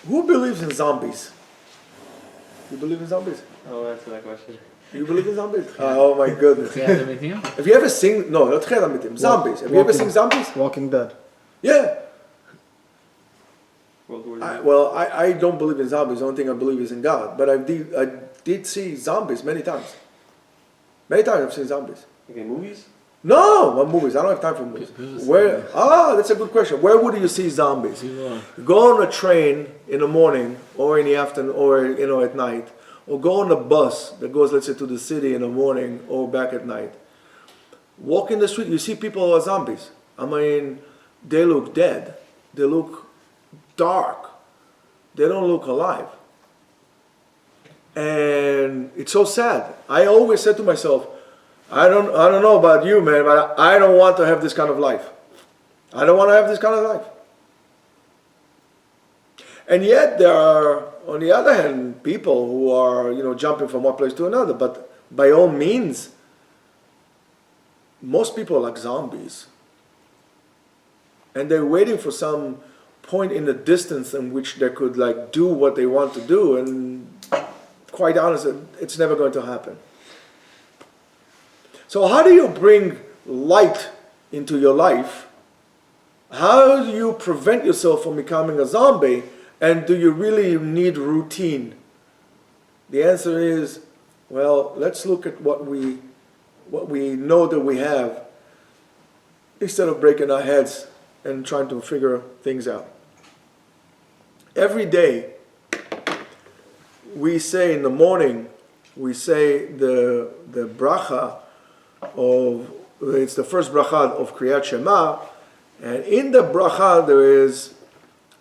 Who believes in zombies? You believe in zombies? I'll answer that question. You believe in zombies? Oh my goodness. Have you ever seen, no, not Tchiat Amitim, zombies. Have you ever seen zombies? Walking Dead. Yeah. World War Z. I don't believe in zombies. The only thing I believe is in God. But I did see zombies many times. Many times I've seen zombies. Okay, movies? No, what movies? I don't have time for movies. Where? Ah, that's a good question. Where would you see zombies? You go on a train in the morning, or in the afternoon, or at night, or go on a bus that goes, let's say, to the city in the morning or back at night. Walk in the street, you see people who are zombies. I mean, they look dead. They look dark. They don't look alive. And it's so sad. I always said to myself, I don't know about you, man, but I don't want to have this kind of life. I don't want to have this kind of life. And yet there are, on the other hand, people who are, jumping from one place to another. But by all means, most people are like zombies. And they're waiting for some point in the distance in which they could do what they want to do. And quite honest, it's never going to happen. So how do you bring light into your life? How do you prevent yourself from becoming a zombie? And do you really need routine? The answer is, well, let's look at what we know that we have, instead of breaking our heads and trying to figure things out. Every day, we say in the morning, we say the bracha it's the first bracha of Kriyat Shema, and in the bracha there is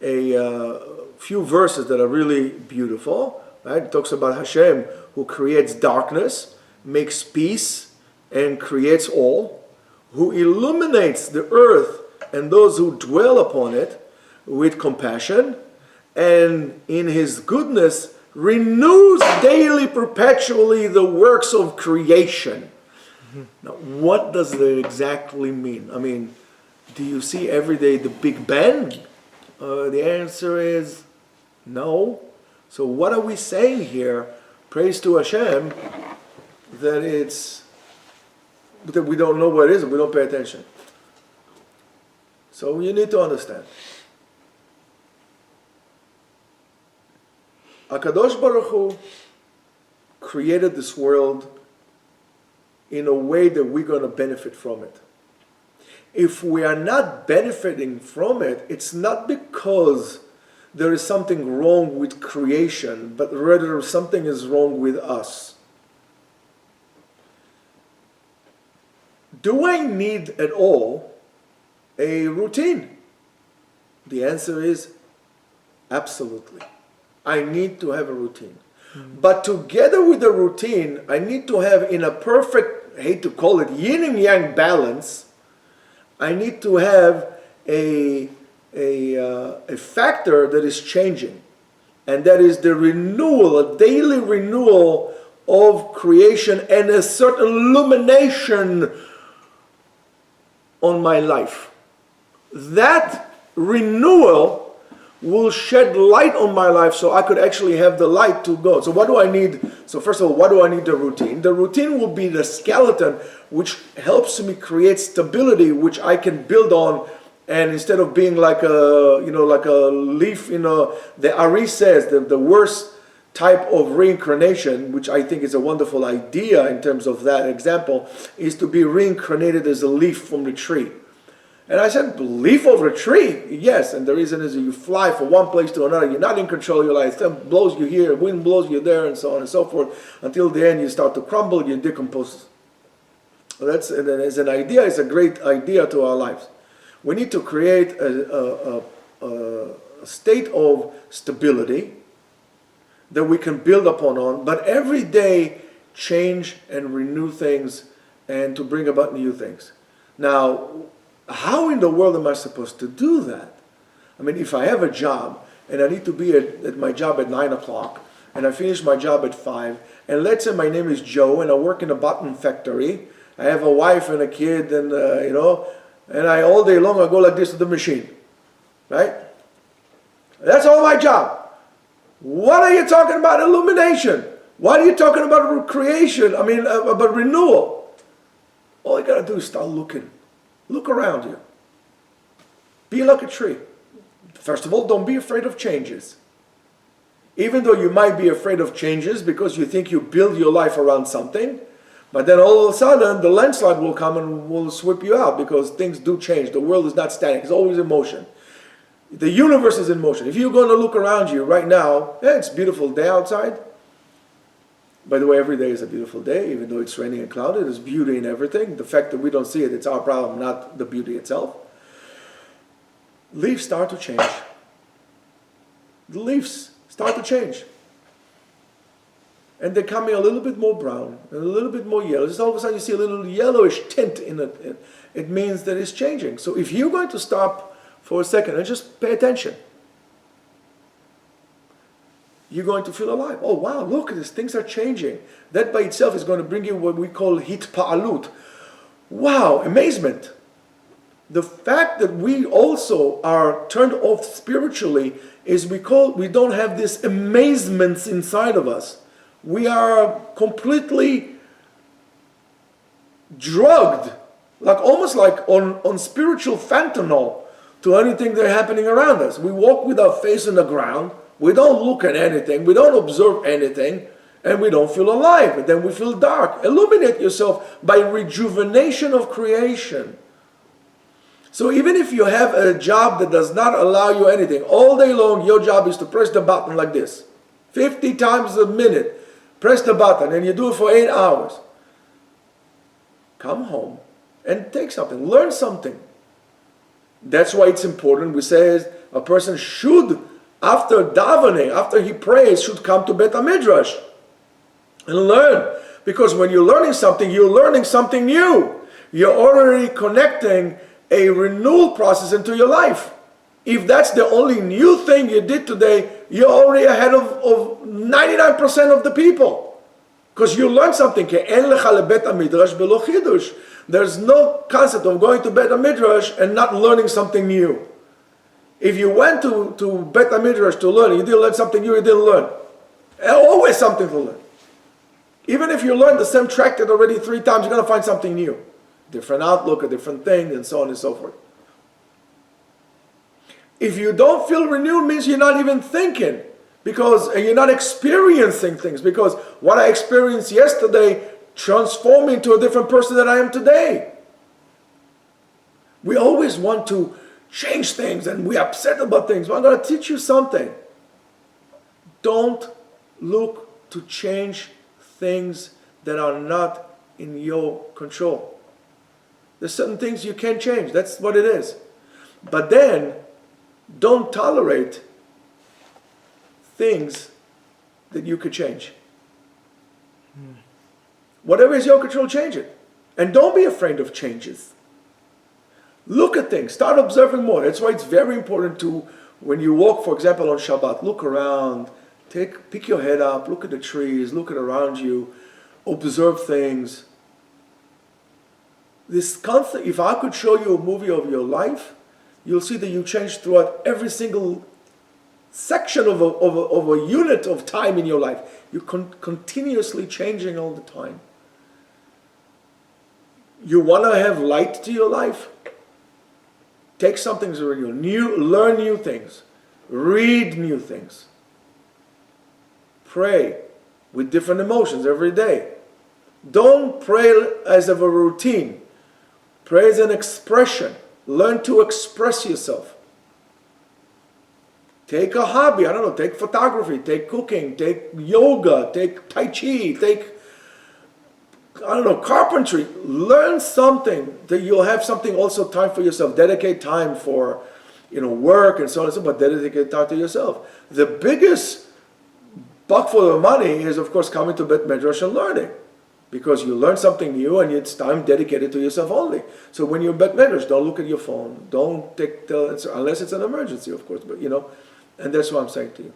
a few verses that are really beautiful. Right? It talks about Hashem who creates darkness, makes peace, and creates all, who illuminates the earth and those who dwell upon it with compassion, and in his goodness renews daily, perpetually the works of creation. Now, what does that exactly mean? I mean, do you see every day the Big Bang? The answer is no. So what are we saying here? Praise to Hashem that we don't know what it is and we don't pay attention. So you need to understand. HaKadosh Baruch Hu created this world in a way that we're going to benefit from it. If we are not benefiting from it, it's not because there is something wrong with creation, but rather something is wrong with us. Do I need at all a routine? The answer is absolutely. I need to have a routine. But together with the routine, I need to have, in a perfect, I hate to call it yin and yang balance, I need to have a factor that is changing. And that is the renewal, a daily renewal of creation and a certain illumination on my life. That renewal will shed light on my life so I could actually have the light to go. So what do I need? So first of all, what do I need the routine? The routine will be the skeleton which helps me create stability which I can build on, and instead of being like a leaf, the Ari says the worst type of reincarnation, which I think is a wonderful idea in terms of that example, is to be reincarnated as a leaf from the tree. And I said, leaf over a tree? Yes, and the reason is you fly from one place to another. You're not in control of your life. It blows you here, wind blows you there, and so on and so forth, until the end you start to crumble, you decompose. As an idea, it's a great idea to our lives. We need to create a state of stability that we can build upon, but every day change and renew things and to bring about new things. Now, how in the world am I supposed to do that? I mean, if I have a job and I need to be at my job at 9 o'clock and I finish my job at 5, and let's say my name is Joe and I work in a button factory, I have a wife and a kid, and and all day long I go like this to the machine, right? That's all my job. What are you talking about illumination? What are you talking about creation? About renewal. All you got to do is start looking. Look around you. Be like a tree. First of all, don't be afraid of changes. Even though you might be afraid of changes because you think you build your life around something, but then all of a sudden the landslide will come and will sweep you out because things do change. The world is not static. It's always in motion. The universe is in motion. If you're going to look around you right now, it's a beautiful day outside. By the way, every day is a beautiful day, even though it's raining and cloudy. There's beauty in everything. The fact that we don't see it, it's our problem, not the beauty itself. Leaves start to change. The leaves start to change. And they're coming a little bit more brown, and a little bit more yellow. Just all of a sudden you see a little yellowish tint in it. It means that it's changing. So if you're going to stop for a second and just pay attention, you're going to feel alive. Oh wow, look at this, things are changing. That by itself is going to bring you what we call hitpa'alut. Wow, amazement. The fact that we also are turned off spiritually is we don't have this amazement inside of us. We are completely drugged, almost like on spiritual fentanyl to anything that's happening around us. We walk with our face in the ground, we don't look at anything, we don't observe anything, and we don't feel alive, and then we feel dark. Illuminate yourself by rejuvenation of creation. So even if you have a job that does not allow you anything, all day long your job is to press the button like this, 50 times a minute, press the button, and you do it for 8 hours. Come home and take something, learn something. That's why it's important. We say a person should, after davening, after he prays, should come to Bet HaMidrash and learn. Because when you're learning something new. You're already connecting a renewal process into your life. If that's the only new thing you did today, you're already ahead of 99% of the people. Because you learned something. There's no concept of going to Bet HaMidrash and not learning something new. If you went to Bet HaMidrash to learn, you didn't learn something new, you didn't learn. Always something to learn. Even if you learn the same tractate already 3 times, you're going to find something new. Different outlook, a different thing, and so on and so forth. If you don't feel renewed, means you're not even thinking, because you're not experiencing things, because what I experienced yesterday transformed me into a different person than I am today. We always want to change things and we're upset about things. Well, I'm going to teach you something. Don't look to change things that are not in your control. There's certain things you can't change. That's what it is. But then, don't tolerate things that you could change. Whatever is your control, change it. And don't be afraid of changes. Look at things. Start observing more. That's why it's very important to, when you walk, for example, on Shabbat, look around, pick your head up, look at the trees, look at around you, observe things. This concept, if I could show you a movie of your life, you'll see that you change throughout every single section of a unit of time in your life. You're continuously changing all the time. You want to have light to your life? Take something new, learn new things, read new things, pray with different emotions every day. Don't pray as of a routine. Pray as an expression. Learn to express yourself. Take a hobby, take photography, take cooking, take yoga, take Tai Chi, take, carpentry. Learn something that you'll have something also time for yourself. Dedicate time for, work and so on and so forth, but dedicate time to yourself. The biggest buck for the money is, of course, coming to Bet Midrash and learning. Because you learn something new and it's time dedicated to yourself only. So when you're in Bet Midrash, don't look at your phone. Don't take unless it's an emergency, of course, but and that's what I'm saying to you.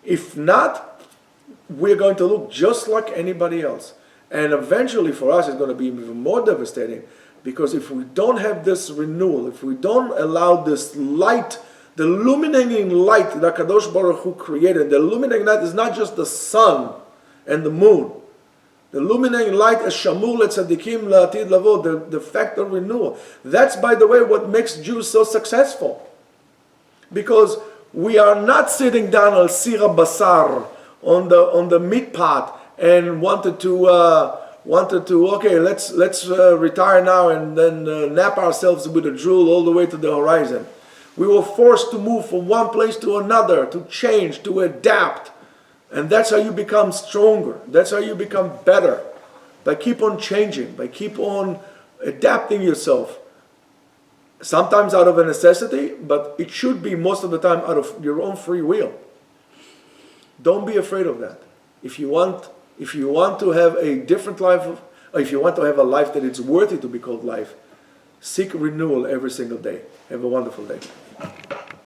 If not, we're going to look just like anybody else. And eventually for us, it's going to be even more devastating, because if we don't have this renewal, if we don't allow this light The illuminating light that Kadosh Baruch Hu created, the illuminating light is not just the sun and the moon. The illuminating light is Shamur letzadikim la'atid lavo, the fact of renewal. That's, by the way, what makes Jews so successful. Because we are not sitting down al sira basar on the meat pot and wanted to okay, let's retire now and then nap ourselves with a drool all the way to the horizon. We were forced to move from one place to another, to change, to adapt. And that's how you become stronger. That's how you become better. By keep on changing, by keep on adapting yourself. Sometimes out of a necessity, but it should be most of the time out of your own free will. Don't be afraid of that. If you want to have a different life, or if you want to have a life that is worthy to be called life, seek renewal every single day. Have a wonderful day.